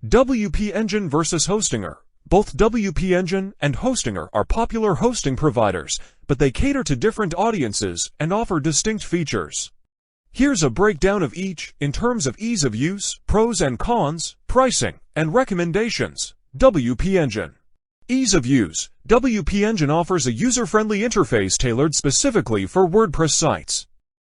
WP Engine versus Hostinger. Both WP Engine and Hostinger are popular hosting providers, but they cater to different audiences and offer distinct features. Here's a breakdown of each in terms of ease of use, pros and cons, pricing, and recommendations. WP Engine. Ease of use. WP Engine offers a user-friendly interface tailored specifically for WordPress sites.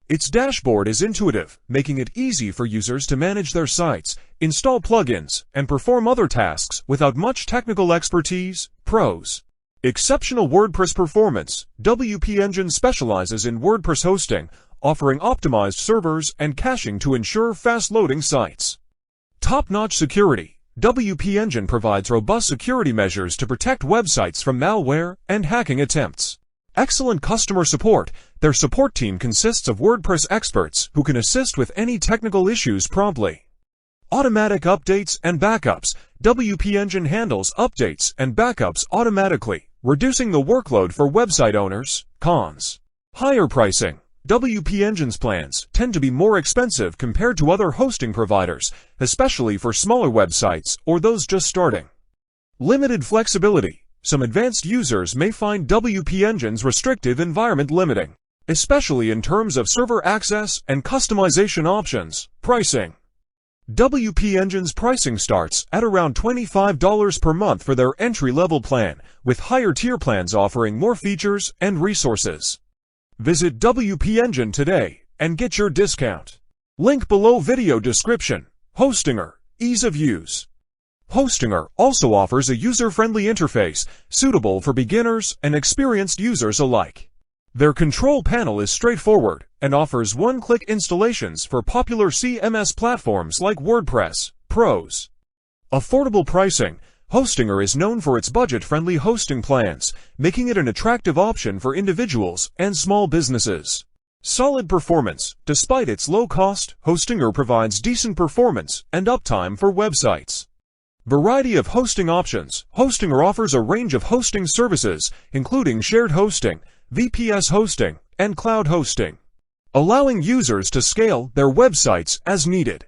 Its dashboard is intuitive, making it easy for users to manage their sites, install plugins, and perform other tasks without much technical expertise. Pros. Exceptional WordPress performance. WP Engine specializes in WordPress hosting, offering optimized servers and caching to ensure fast-loading sites. Top-notch security. WP Engine provides robust security measures to protect websites from malware and hacking attempts. Excellent customer support. Their support team consists of WordPress experts who can assist with any technical issues promptly. Automatic updates and backups. WP Engine handles updates and backups automatically, reducing the workload for website owners. Cons. Higher pricing. WP Engine's plans tend to be more expensive compared to other hosting providers, especially for smaller websites or those just starting. Limited flexibility. Some advanced users may find WP Engine's restrictive environment limiting, especially in terms of server access and customization options. Pricing. WP Engine's pricing starts at around $25 per month for their entry-level plan, with higher tier plans offering more features and resources. Visit WP Engine today and get your discount. Link below video description. Hostinger. Ease of use. Hostinger also offers a user-friendly interface suitable for beginners and experienced users alike. Their control panel is straightforward and offers one-click installations for popular CMS platforms like WordPress. Pros. Affordable pricing. Hostinger is known for its budget-friendly hosting plans, making it an attractive option for individuals and small businesses. Solid performance. Despite its low cost, Hostinger provides decent performance and uptime for websites. Variety of hosting options. Hostinger offers a range of hosting services, including shared hosting, VPS hosting, and cloud hosting, allowing users to scale their websites as needed.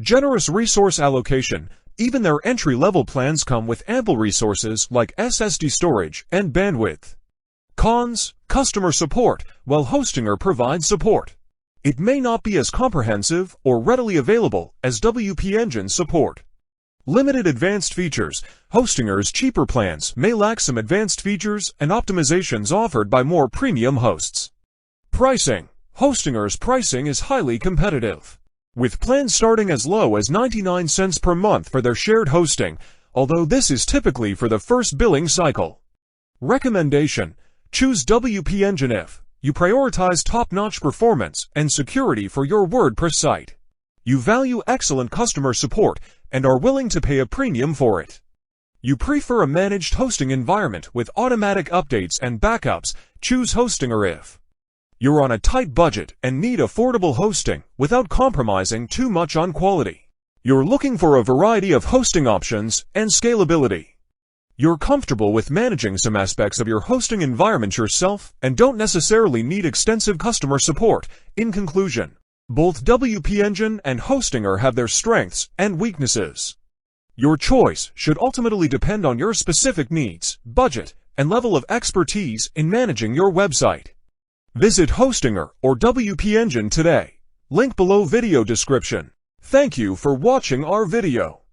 Generous resource allocation. Even their entry-level plans come with ample resources like SSD storage and bandwidth. Cons. Customer support. While Hostinger provides support, it may not be as comprehensive or readily available as WP Engine support. Limited advanced features. Hostinger's cheaper plans may lack some advanced features and optimizations offered by more premium hosts. Pricing. Hostinger's pricing is highly competitive, with plans starting as low as 99 cents per month for their shared hosting, although this is typically for the first billing cycle. Recommendation. Choose WP Engine if you prioritize top-notch performance and security for your WordPress site. You value excellent customer support and are willing to pay a premium for it. You prefer a managed hosting environment with automatic updates and backups. Choose Hostinger if you're on a tight budget and need affordable hosting without compromising too much on quality. You're looking for a variety of hosting options and scalability. You're comfortable with managing some aspects of your hosting environment yourself and don't necessarily need extensive customer support. In conclusion, both WP Engine and Hostinger have their strengths and weaknesses. Your choice should ultimately depend on your specific needs, budget, and level of expertise in managing your website. Visit Hostinger or WP Engine today. Link below video description. Thank you for watching our video.